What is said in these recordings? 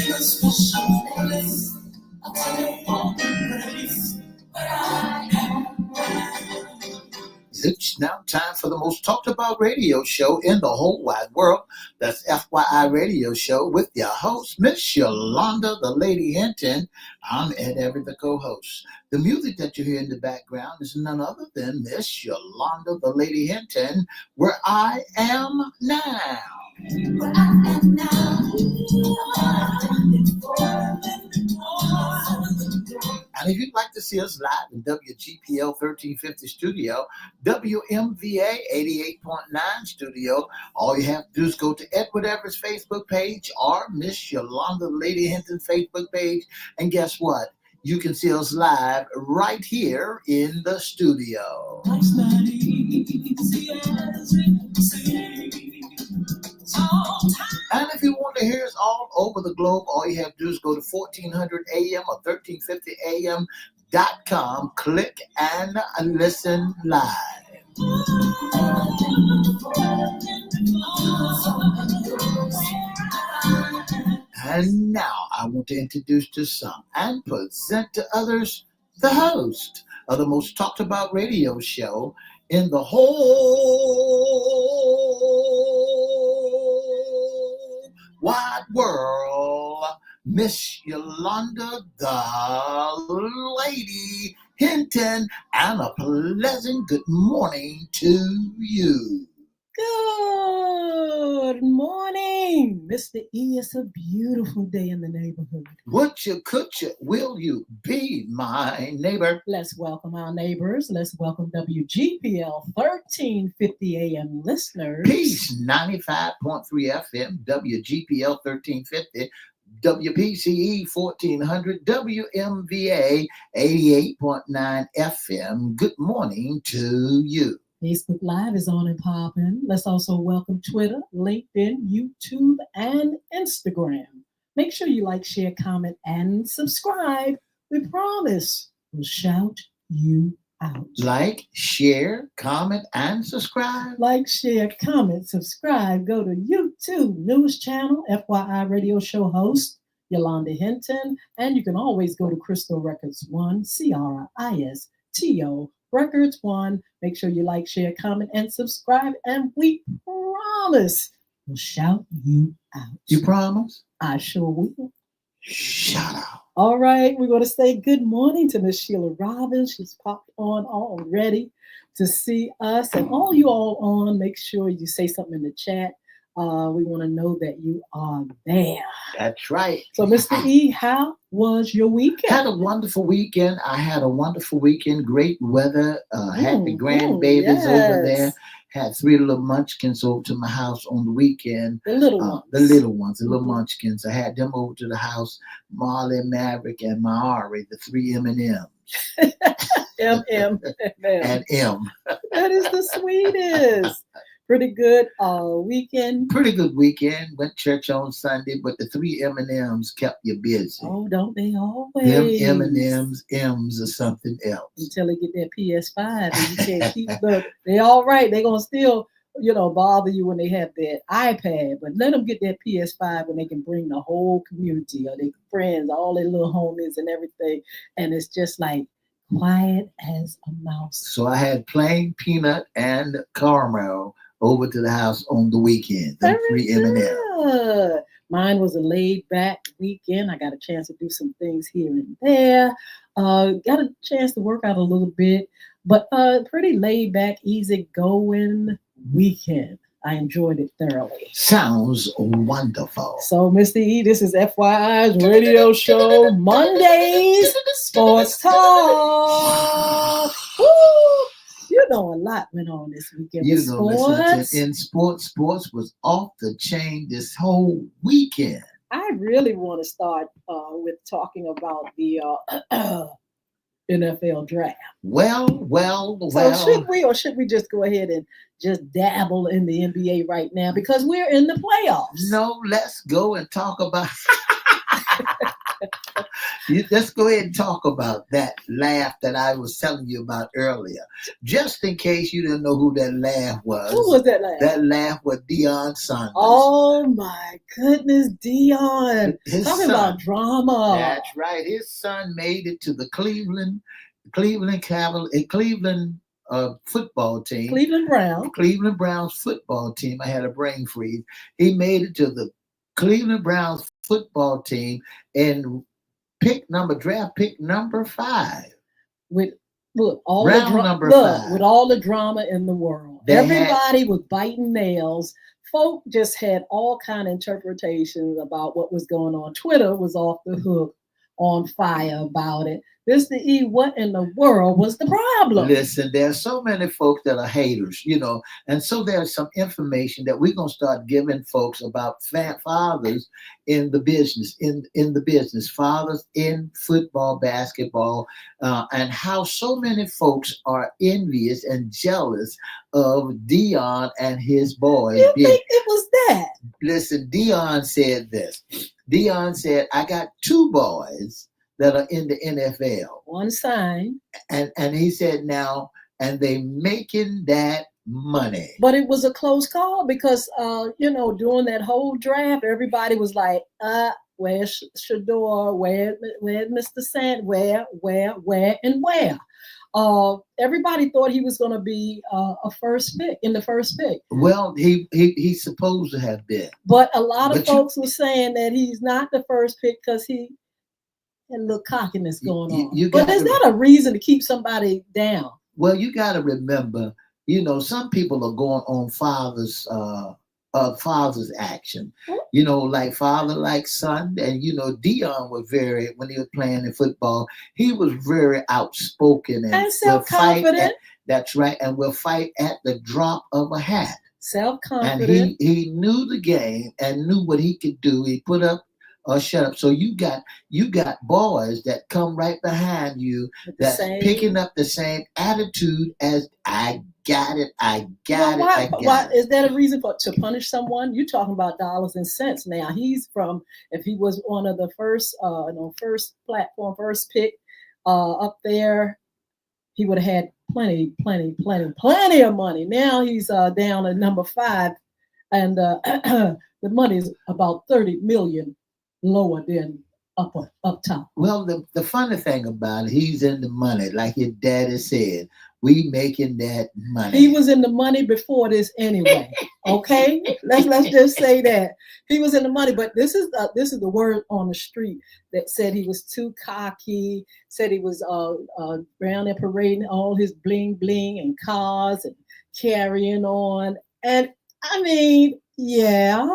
It's now time for the most talked about radio show in the whole wide world. That's FYI Radio Show with your host, Miss Yolanda, the Lady Hinton. I'm Ed Everett, the co-host. The music that you hear in the background is none other than Miss Yolanda, the Lady Hinton, Where I Am Now. Where I am now. And if you'd like to see us live in WGPL 1350 studio, WMVA 88.9 studio, all you have to do is go to Edward Everett's Facebook page or Miss Yolanda Lady Hinton Facebook page. And guess what? You can see us live right here in the studio. And if you want to hear us all over the globe, all you have to do is go to 1400 AM or 1350am.com, click and listen live. And now I want to introduce to some and present to others the host of the most talked about radio show in the whole wide world, Miss Yolanda, the Lady Hinton, and a pleasant good morning to you. Good morning, Mr. E. It's a beautiful day in the neighborhood. Would you, could you, will you be my neighbor? Let's welcome our neighbors. Let's welcome WGPL 1350 AM listeners. Peace 95.3 FM, WGPL 1350. WPCE 1400, WMVA 88.9 FM. Good morning to you. Facebook Live is on and popping. Let's also welcome Twitter, LinkedIn, YouTube, and Instagram. Make sure you like, share, comment, and subscribe. We promise we'll shout you out. Like, share, comment, and subscribe. Like, share, comment, subscribe. Go to YouTube News Channel, FYI Radio Show host, Yolanda Hinton. And you can always go to Crystal Records 1, CRISTO Records 1. Make sure you like, share, comment, and subscribe. And we promise we'll shout you out. You promise? I sure will. Shout out. All right, we're going to say good morning to Miss Sheila Robbins. She's popped on already to see us. And all you all on, make sure you say something in the chat. We want to know that you are there. That's right. So, Mr. E, how was your weekend? Had a wonderful weekend. I had a wonderful weekend. Great weather. Had the grandbabies over there. Had 3 little munchkins over to my house on the weekend. The little ones. The little ones, the little munchkins. I had them over to the house. Marley, Maverick, and Maari, the 3 M&Ms. M. And M. That is the sweetest. Pretty good weekend. Pretty good weekend. Went to church on Sunday, but the 3 M&Ms kept you busy. Oh, don't they always? Them M&Ms, M's or something else. Until they get that PS5 and you can't keep them. They all right. They're going to still, bother you when they have that iPad. But let them get that PS5 when they can bring the whole community or their friends, all their little homies and everything. And it's just like quiet as a mouse. So I had plain peanut and caramel over to the house on the weekend. The 3 M&Ms. Mine was a laid-back weekend. I got a chance to do some things here and there. Got a chance to work out a little bit, but pretty laid-back, easy-going weekend. I enjoyed it thoroughly. Sounds wonderful. So, Mr. E, this is FYI's radio show, Mondays Sports Talk. Woo! A lot went on this weekend. In sports was off the chain this whole weekend. I really want to start with talking about the NFL draft. Well. So should we just go ahead and just dabble in the NBA right now because we're in the playoffs? No, let's go and talk about. Let's go ahead and talk about that laugh that I was telling you about earlier. Just in case you didn't know who that laugh was. Who was that laugh? That laugh was Deion Sanders. Oh my goodness, Dion. His Talking son, about drama. That's right. His son made it to the Cleveland football team. Cleveland Browns football team. I had a brain freeze. He made it to the Cleveland Browns football team and draft pick number 5. With all Round the number 5. with all the drama in the world. Everybody was biting nails. Folk just had all kind of interpretations about what was going on. Twitter was off the hook, on fire about it. Mr. E, what in the world was the problem? Listen, there's so many folks that are haters, and so there's some information that we're gonna start giving folks about fathers in the business, fathers in football, basketball, and how so many folks are envious and jealous of Deion and his boys. You think it was that? Listen, Deion said this. Deion said, "I got 2 boys that are in the NFL. One sign." And he said now, and they making that money. But it was a close call because, during that whole draft, everybody was like, where's Shador? Where's Mr. Sand? Where, and where? Everybody thought he was going to be a first pick in the first pick. Well, he's supposed to have been. But a lot of folks were saying that he's not the first pick because he had a little cockiness going on. But is that a reason to keep somebody down? Well, you got to remember, some people are going on father's action, like father, like son. And, Deion was when he was playing in football, he was very outspoken and self-confident. That's right. And will fight at the drop of a hat. Self-confident. And he knew the game and knew what he could do. He put up or shut up. So you got boys that come right behind you that's picking up the same attitude as I got it. Why is that a reason to punish someone? You're talking about dollars and cents now. If he was one of the first first platform, first pick up there, he would have had plenty of money. Now he's down at number 5, and the money is about 30 million lower than up top. Well, the funny thing about it, he's in the money, like your daddy said. We making that money. He was in the money before this anyway. Okay, let's just say that he was in the money. But this is the word on the street that said he was too cocky. Said he was around there parading all his bling bling and cars and carrying on. And I mean, yeah,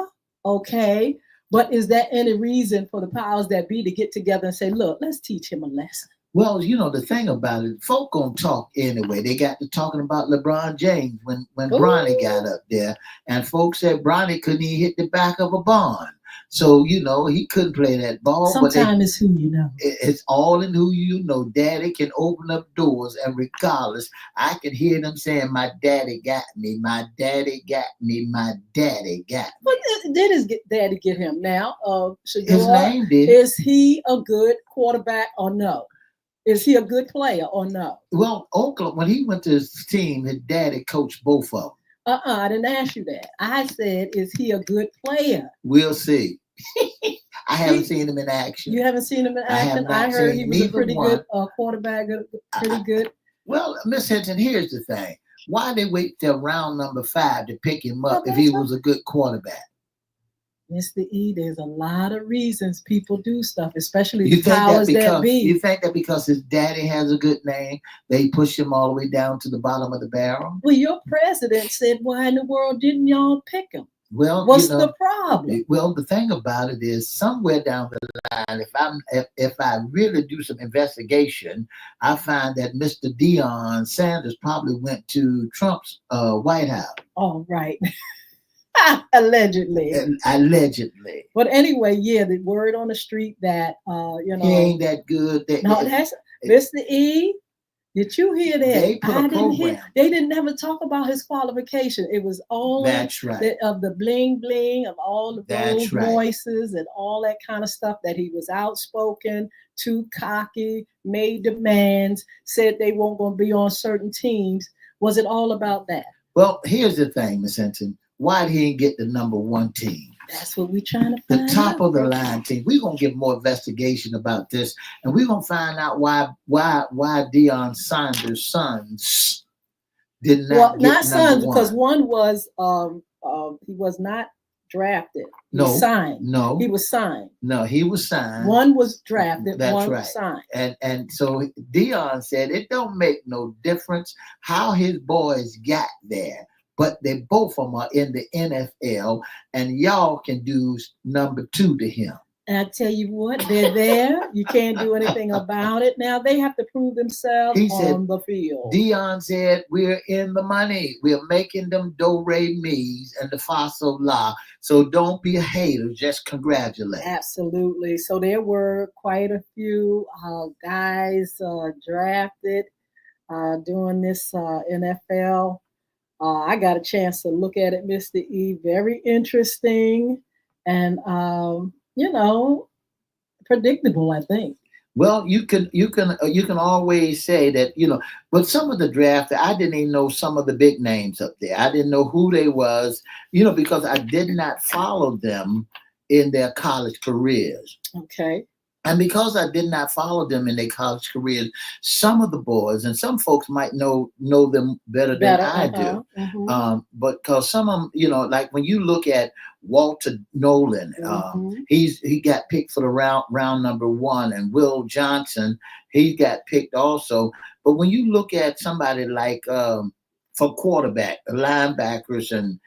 okay. But is there any reason for the powers that be to get together and say, look, let's teach him a lesson? Well, the thing about it, folk gonna talk anyway. They got to talking about LeBron James when Bronny got up there, and folks said Bronny couldn't even hit the back of a barn. So, he couldn't play that ball. Sometimes it's who you know. It's all in who you know. Daddy can open up doors, and regardless, I can hear them saying, my daddy got me, my daddy got me, my daddy got me. But did his daddy get him now? His name did. Is he a good quarterback or no? Is he a good player or no? Well, Oakland, when he went to his team, his daddy coached both of them. I didn't ask you that. I said, is he a good player? We'll see. I haven't seen him in action. You haven't seen him in action? I heard he was a pretty good quarterback, pretty good. Well, Miss Hinton, here's the thing. Why they wait till round number 5 to pick him up if he was a good quarterback? Mr. E, there's a lot of reasons people do stuff, especially the powers that be. You think that because his daddy has a good name, they push him all the way down to the bottom of the barrel? Well, your president said, why in the world didn't y'all pick him? Well, what's the problem? Well, the thing about it is somewhere down the line, if I really do some investigation, I find that Mr. Deion Sanders probably went to Trump's White House. Oh, right. Allegedly. But anyway, yeah, the word on the street that he ain't that good. That's Mr. E. Did you hear that? They put a I didn't hear. program. They didn't never talk about his qualification. It was only That's right. of the bling bling of all of That's those right. voices and all that kind of stuff, that he was outspoken, too cocky, made demands, said they weren't going to be on certain teams. Was it all about that? Well, here's the thing, Miss Hinton. Why did he get the number one team? That's what we're trying to The find top out. of the line team. We're gonna get more investigation about this, and we're gonna find out why Deion Sanders' sons did Well, not not get number sons, because one. one was he was not drafted. He was No, signed. no, He was signed. no. He was signed. One was drafted, That's one right. signed. And so Deion said it don't make no difference how his boys got there, but they both of them are in the NFL, and y'all can do number two to him. And I tell you what, they're there. You can't do anything about it. Now they have to prove themselves He said, on the field. Deion said, we're in the money. We're making them do re me's and the fa sol la. So don't be a hater. Just congratulate. Absolutely. So there were quite a few guys drafted during this NFL. I got a chance to look at it, Mr. E. Very interesting and, predictable, I think. Well, you can always say that, but some of the draft I didn't even know some of the big names up there. I didn't know who they was, because I did not follow them in their college careers. Okay. And because I did not follow them in their college careers, some of the boys and some folks might know them better than I do. But because some of them, like when you look at Walter Nolan, he got picked for the round number one, and Will Johnson, he got picked also. But when you look at somebody like for quarterback, linebackers, and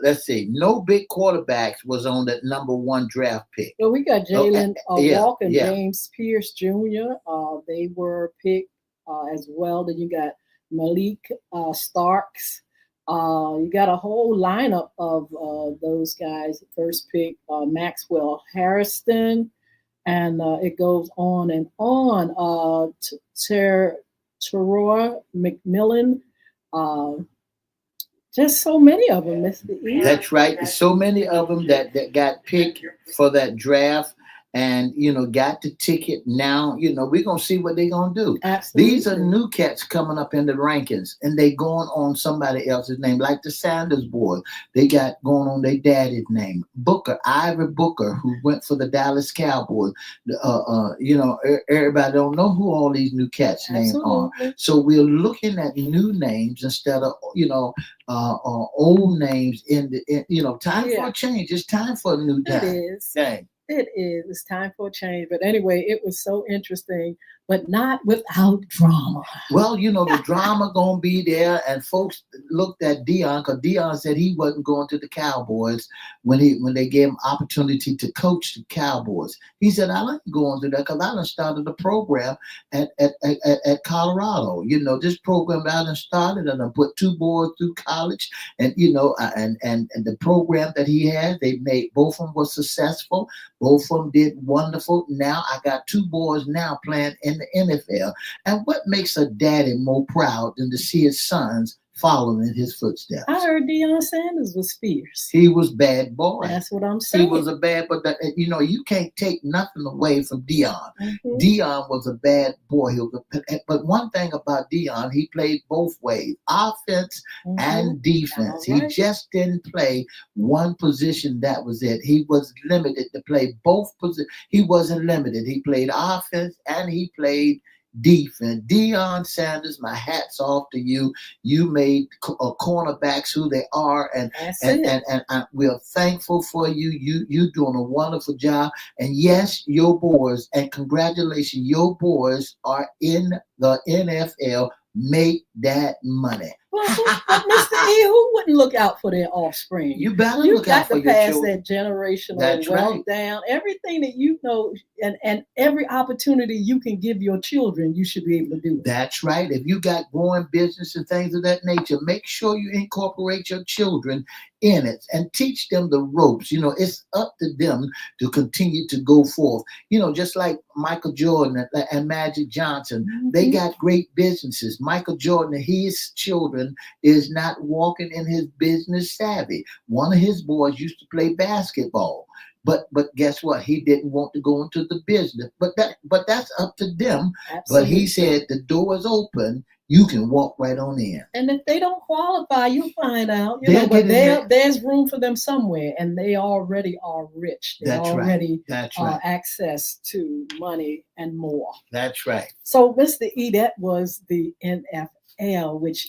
let's see, no big quarterbacks was on that number one draft pick. Well, we got Jalen Walker and yeah. James Pierce Jr. They were picked as well. Then you got Malik Starks. You got a whole lineup of those guys. First pick, Maxwell Harrison, and it goes on and on. Terror McMillan. Just so many of them, Mr. E. That's right. So many of them that got picked for that draft and, got the ticket. Now, we're going to see what they're going to do. Absolutely. These are new cats coming up in the rankings, and they going on somebody else's name, like the Sanders boys. They got going on their daddy's name. Ivory Booker, who went for the Dallas Cowboys. Everybody don't know who all these new cats' names are. So we're looking at new names instead of, old names time for a change. It's time for a new time. It is. It is. It's time for a change. But anyway, it was so interesting, but not without drama. Well, the drama gonna be there, and folks looked at Deion because Deion said he wasn't going to the Cowboys when they gave him opportunity to coach the Cowboys. He said, I like going to that because I done started a program at Colorado. This program I done started, and I put two boys through college, and and the program that he had, they made both of them were successful. Both of them did wonderful. Now I got two boys now playing in the NFL. And what makes a daddy more proud than to see his sons following in his footsteps? I heard Deion Sanders was fierce. He was bad boy. That's what I'm saying. He was a bad, but you can't take nothing away from Deion. Deion was a bad boy. But one thing about Deion, he played both ways, offense and defense. Right. He just didn't play one position. That was it. He was limited to play both positions. He wasn't limited. He played offense and he played defense. Deion Sanders, my hat's off to you. You made cornerbacks who they are, and we're thankful for you. You doing a wonderful job. And yes, your boys, and congratulations, your boys are in the NFL. Make that money. But Mr. E, who wouldn't look out for their offspring? You better You look out got for to your pass children. that generational That's wealth right. down. Everything that you know, and every opportunity you can give your children, you should be able to do it. That's right. If you got growing business and things of that nature, make sure you incorporate your children in it and teach them the ropes. It's up to them to continue to go forth. Just like Michael Jordan and Magic Johnson, they Mhm. got great businesses. Michael Jordan, his children is not walking in his business savvy. One of his boys used to play basketball. But guess what? He didn't want to go into the business. But that's up to them. But he Absolutely. said the door is open. You can walk right on in. And if they don't qualify, you'll find out, They'll but get in there. there's room for them somewhere, and they already are rich. They That's right. already That's right. access to money and more. That's right. So, Mr. E, that was the NFL, which,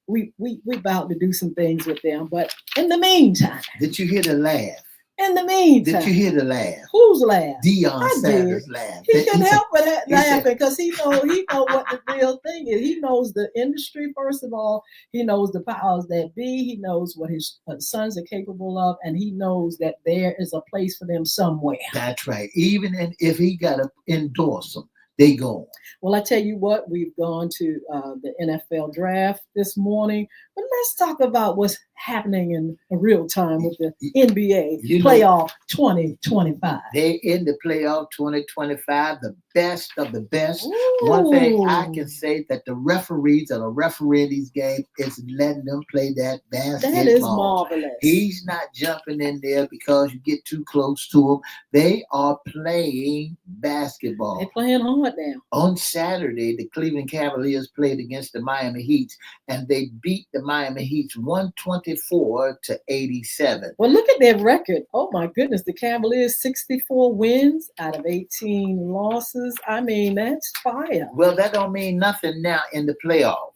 we about to do some things with them. But in the meantime, Did you hear the laugh? in the Did meantime, you hear the laugh? who's laugh? Deion I did. Sanders laugh. He can help but he said, laughing because he know what the real thing is. He knows the industry first of all. He knows the powers that be. He knows what his sons are capable of, and he knows that there is a place for them somewhere. that's right. Even if he got to endorse them, they go. Well, I tell you what, we've gone to the NFL draft this morning, but let's talk about what's happening in real time with the NBA playoff 2025. They in the playoff 2025, the best of the best. Ooh. One thing I can say that the referees that are refereeing these games is letting them play that basketball. That is marvelous. He's not jumping in there because you get too close to him. They are playing basketball. They're playing hard now. On Saturday, the Cleveland Cavaliers played against the Miami Heat, and they beat the Miami Heat 124-87. Well, look at their record. Oh my goodness, the Cavaliers 64 wins out of 18 losses. I mean, that's fire. Well, that don't mean nothing now in the playoffs.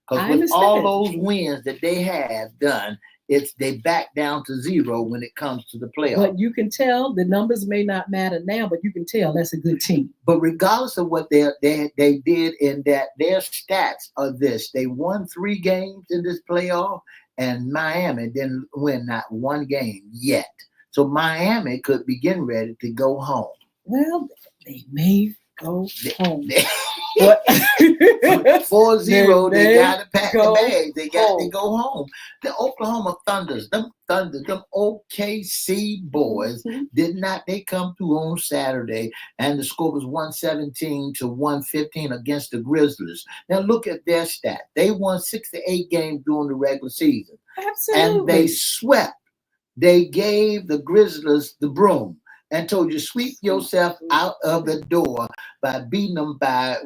Because with all those wins that they have done, they back down to zero when it comes to the playoffs. But you can tell the numbers may not matter now, but you can tell that's a good team. But regardless of what they did in that, their stats are this: they won 3 games in this playoff, and Miami didn't win not one game yet. So Miami could be getting ready to go home. Well, they may go home. 4-0, they got to pack the bags. They got to home. go home. The Oklahoma Thunders, them OKC boys, did not. They come through on Saturday, and the score was 117-115 against the Grizzlies. Now look at their stat. They won 6 to 8 games during the regular season. Absolutely. And they swept. They gave the Grizzlies the broom and told you sweep yourself out of the door by beating them by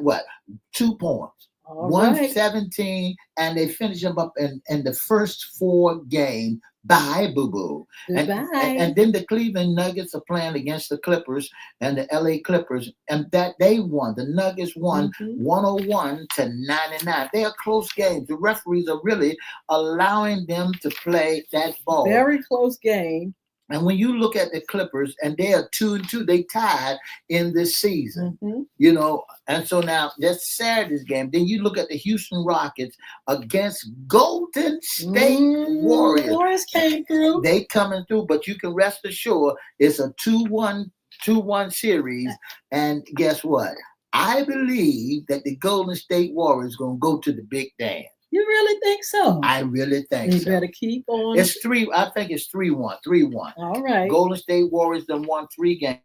2 points. All 117, and they finished them up in the first 4 games. Bye, boo-boo. And then the Cleveland Nuggets are playing against the Clippers and the LA Clippers, and that they won. The Nuggets won 101-99. They are close games. The referees are really allowing them to play that ball. Very close game. And when you look at the Clippers, and they are 2-2, they tied in this season. And so now that's Saturday's game. Then you look at the Houston Rockets against Golden State Warriors. Warriors came through. They coming through, but you can rest assured it's a 2-1 series. And guess what? I believe that the Golden State Warriors going to go to the big dance. You really think so? I really think so. You better keep on. It's 3. I think it's 3-1. 3-1. All right. Golden State Warriors done won 3 games.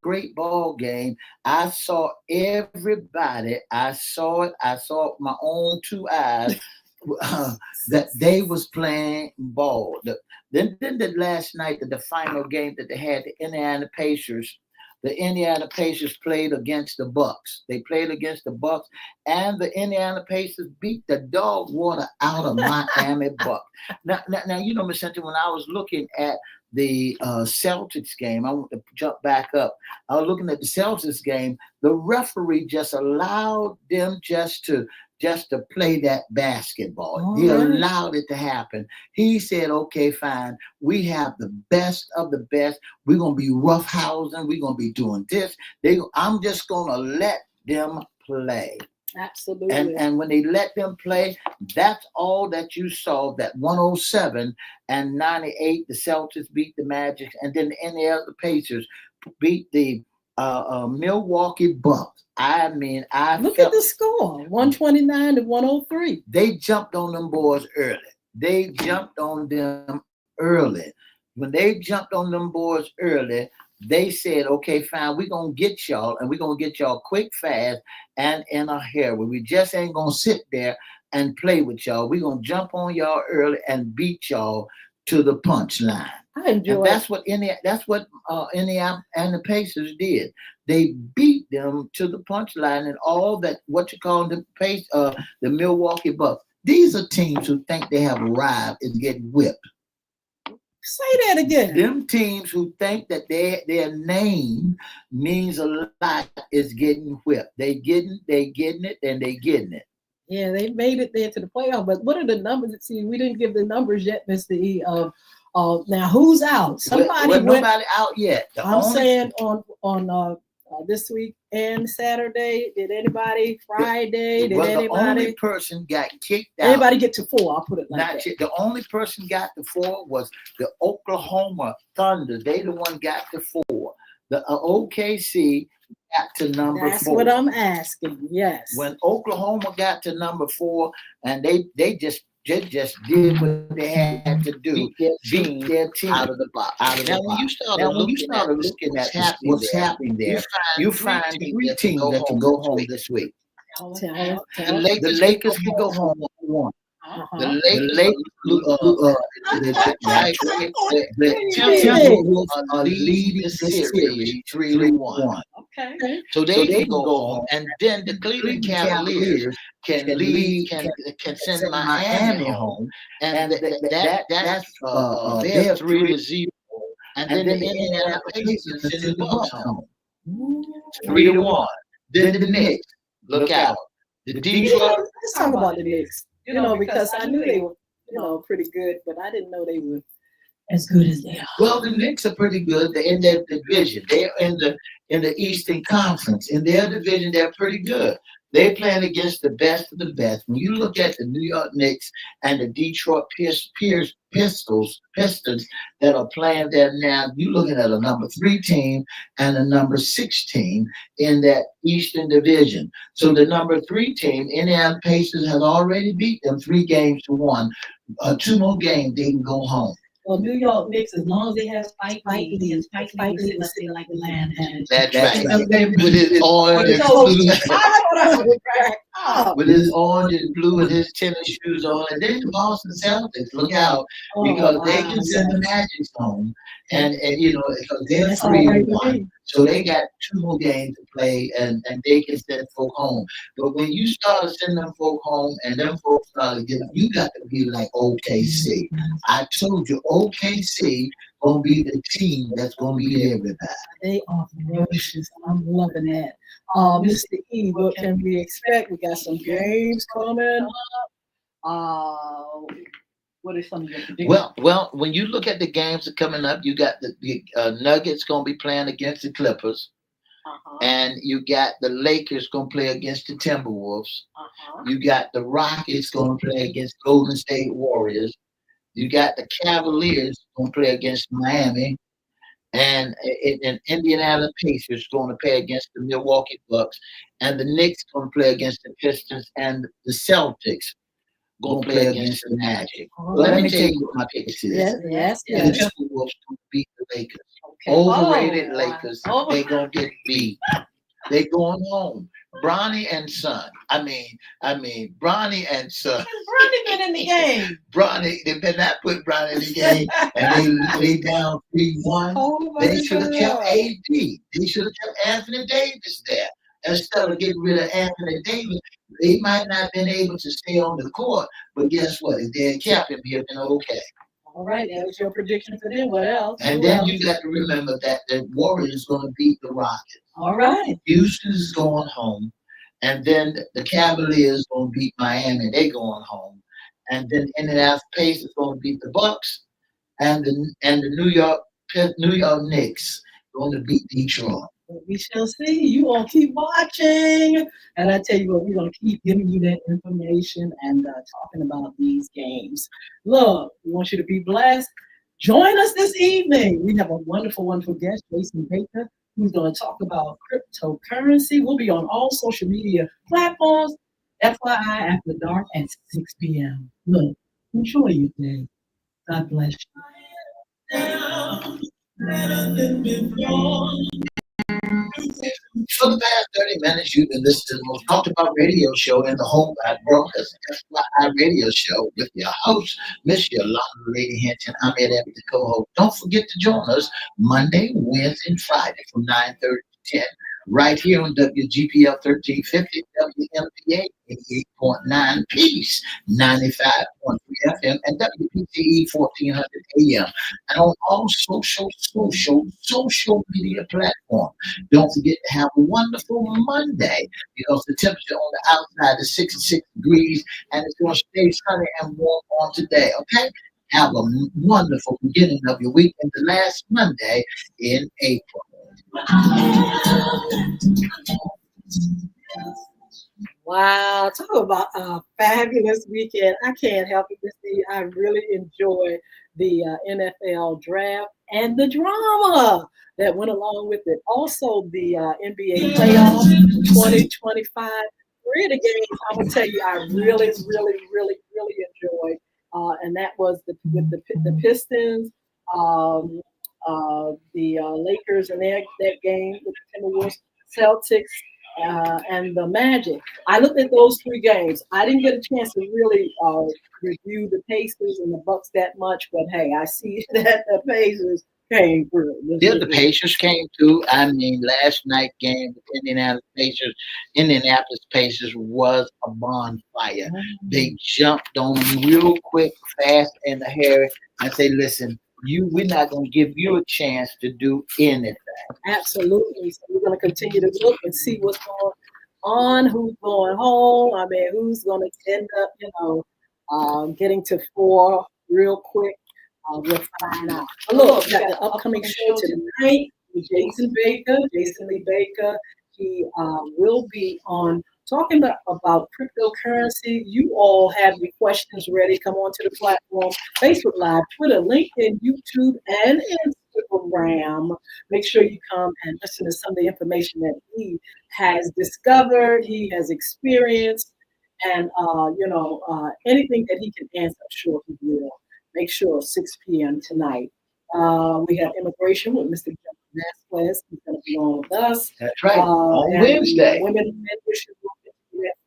great ball game. I saw everybody. I saw it. I saw it with my own two eyes. That they was playing ball. Then the last night, the final game that they had, the Indiana Pacers. The Indiana Pacers played against the Bucks. They played against the Bucks, and the Indiana Pacers beat the dog water out of Miami Bucks. Now, you know, Miss Cynthia, when I was looking at the Celtics game, I want to jump back up. I was looking at the Celtics game. The referee just allowed them just to play that basketball. He allowed it to happen. He said, okay, fine. We have the best of the best. We're going to be roughhousing. We're going to be doing this. I'm just going to let them play. Absolutely. And when they let them play, that's all that you saw. That 107 and 98, the Celtics beat the Magic, and then the Indiana Pacers beat the Milwaukee Bucks. I mean, look at the score, 129 to 103. They jumped on them boys early. They jumped on them early. When they jumped on them boys early, they said, okay, fine, we're going to get y'all, and we're going to get y'all quick, fast, and in a hurry. We just ain't going to sit there and play with y'all. We're going to jump on y'all early and beat y'all to the punchline. I enjoy and that's what Indiana and the Pacers did. They beat them to the punchline, and all that what you call the Milwaukee Bucks. These are teams who think they have arrived is getting whipped. Say that again. Them teams who think that their name means a lot is getting whipped. They getting it, and they getting it. Yeah, they made it there to the playoff. But what are the numbers? See, we didn't give the numbers yet, Mr. E. Now who's out? Nobody out yet. Saying on this week and Saturday. Did anybody Friday? The only person got kicked out. Anybody get to 4? I'll put it like that. The only person got to 4 was the Oklahoma Thunder. They the one got to 4. The OKC got to number 4. That's what I'm asking. Yes. When Oklahoma got to number 4, and they just did what they had to do, beat their team out of the box. Now, when you started looking at what's happening there, you find 3 teams that can go home this week. The Lakers can go home 1. The Timberwolves are leading the series 3-1. Okay. So they can go home, and then the Cleveland Cavaliers can send Miami home, and that's they're 3-0, and then the Indiana Pacers send the Bucks home 3-1. Then the Knicks, look out. The Detroit. Let's talk about the Knicks. Because I knew they were, pretty good, but I didn't know they were as good as they are. Well, the Knicks are pretty good. They're in their division. They're in the Eastern Conference. In their division, they're pretty good. They're playing against the best of the best. When you look at the New York Knicks and the Detroit Pistons that are playing there now, you're looking at a number 3 team and a number 6 team in that Eastern Division. So the number 3 team, Indiana Pacers, has already beat them 3-1. 2 more games, they can go home. Well, New York Knicks, as long as they have Spike Lee, and Spike Lee will stay like the land. That's right. With his orange and blue. With his orange and blue and his tennis shoes on. And then the Boston Celtics, look out, because they can send the Magic home. And because they're 3-1. So they got 2 more games to play, and they can send folk home. But when you start sending them folk home, and them folks start getting, you got to be like OKC. I told you, OKC gonna be the team that's gonna beat everybody. They are ferocious. I'm loving that. Mr. E, what can we expect? We got some games coming up. What are some of your predictions? Well, when you look at the games that are coming up, you got the Nuggets going to be playing against the Clippers, and you got the Lakers going to play against the Timberwolves. You got the Rockets going to play against Golden State Warriors. You got the Cavaliers going to play against Miami, and Indiana Pacers going to play against the Milwaukee Bucks, and the Knicks going to play against the Pistons, and the Celtics going to play against the Magic. Let me tell you what my picks is. Yes. The Timberwolves going to beat the Lakers. Overrated Lakers. They gonna get beat. They going home. Bronny and Son. Bronny and Son. Bronny been in the game. Bronny, they better not put Bronny in the game. And they down 3-1. They should have kept AD. They should have kept Anthony Davis there. Instead of getting rid of Anthony Davis, they might not have been able to stay on the court. But guess what? If they had kept him, he'd have been okay. All right, that was your prediction for them. What else? And then you got to remember that the Warriors is going to beat the Rockets. All right. Houston's going home. And then the Cavaliers going to beat Miami. They going home. And then Indianapolis Pacers going to beat the Bucks. And the New York Knicks going to beat Detroit. We shall see. You all keep watching. And I tell you what, we're going to keep giving you that information and talking about these games. Look, we want you to be blessed. Join us this evening. We have a wonderful, wonderful guest, Jason Baker, who's going to talk about cryptocurrency. We'll be on all social media platforms, FYI After Dark at 6 p.m. Look, enjoy your day. God bless you. For the past 30 minutes, you've been listening to the most talked about radio show in the whole wide world. That's the FYI Radio Show with your host, Miss Yolanda Lady Hinton. I'm Everette, the co-host. Don't forget to join us Monday, Wednesday, and Friday from 9:30 to 10 right here on WGPL 1350, WMPA 88.9 Peace, 95.3 FM, and WPTE 1400 AM, and on all social media platforms. Don't forget to have a wonderful Monday because the temperature on the outside is 66 degrees and it's going to stay sunny and warm on today, okay? Have a wonderful beginning of your week and the last Monday in April. Wow, talk about a fabulous weekend. I can't help it, Christy. I really enjoyed the NFL draft and the drama that went along with it. Also, the NBA playoffs 2025. Three of the games, I'm going to tell you, I really enjoyed. And that was with the Pistons, the Lakers and that game with the Timberwolves, Celtics, and the Magic. I looked at those three games. I didn't get a chance to really review the Pacers and the Bucks that much, but hey, I see that the Pacers came through. Yeah, the Pacers came through. I mean, last night game with Indianapolis Pacers was a bonfire. Mm-hmm. They jumped on them real quick, fast, and the hair, and say, listen, we're not going to give you a chance to do anything. Absolutely. So we're going to continue to look and see what's going on, who's going home. I mean, who's going to end up, getting to 4 real quick. We'll find out. Look, we got the upcoming show tonight with Jason Lee Baker. He will be on talking about cryptocurrency. You all have your questions ready. Come on to the platform, Facebook Live, Twitter, LinkedIn, YouTube, and Instagram. Make sure you come and listen to some of the information that he has discovered, he has experienced, and anything that he can answer, I'm sure he will. Make sure 6 p.m. tonight. We have immigration with Mr. Vasquez. He's going to be on with us. That's right. On Wednesday. Women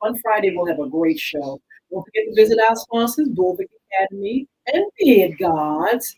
on Friday, we'll have a great show. Don't forget to visit our sponsors, Bulwark Academy and Beard Gods.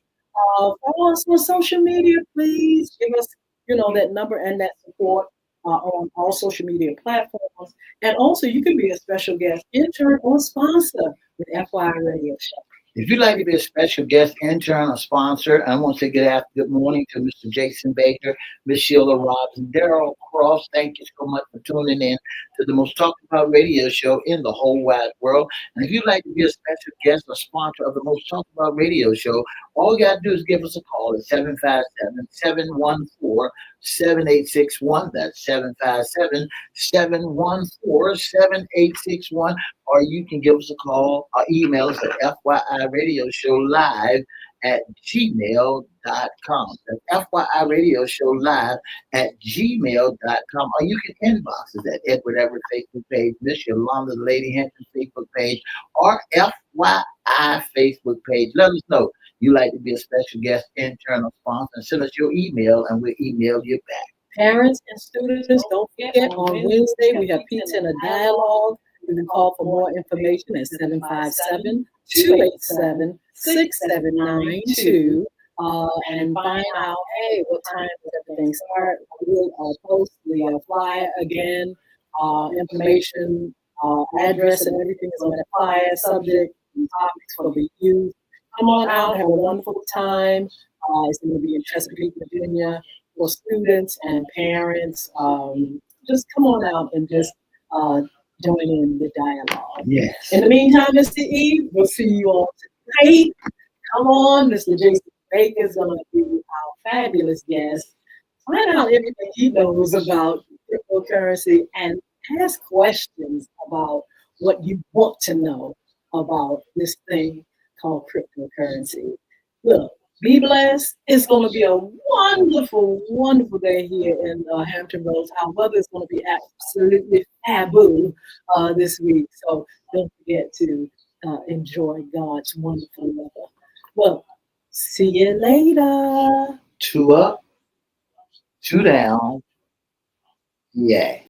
Follow us on social media, please. Give us, that number and that support on all social media platforms. And also, you can be a special guest, intern, or sponsor with FYI Radio Show. If you'd like to be a special guest, intern, or sponsor, I want to say good morning to Mr. Jason Baker, Miss Sheila Robinson, Daryl Cross. Thank you so much for tuning in to the most talked about radio show in the whole wide world. And if you'd like to be a special guest or sponsor of the most talked about radio show, all you got to do is give us a call at 757-714-7861. That's 757-714-7861. Or you can give us a call or email us at FYI Radio Show Live at gmail.com. That's FYI Radio Show Live at gmail.com. Or you can inbox us at Edward Everett Facebook page, Miss Yolanda the Lady Hinton Facebook page, or FYI Facebook page. Let us know you like to be a special guest, intern, or sponsor, and send us your email, and we'll email you back. Parents and students, don't forget on Wednesday we have Pizza and a Dialogue. You can call for more information at 757-287-6792 and find out, hey, what time does everything start? We'll post the flyer again, information, address, and everything is on the flyer, subject and topics for the youth. Come on out, have a wonderful time. It's going to be in Chesapeake, Virginia, for students and parents. Just come on out and just join in the dialogue. Yes. In the meantime, Mr. E, we'll see you all tonight. Come on, Mr. Jason Baker is going to be our fabulous guest. Find out everything he knows about cryptocurrency and ask questions about what you want to know about this thing called cryptocurrency. Look, be blessed. It's going to be a wonderful, wonderful day here in Hampton Roads. Our weather is going to be absolutely fabulous this week. So don't forget to enjoy God's wonderful weather. Well, see you later. 2 up, 2 down. Yeah.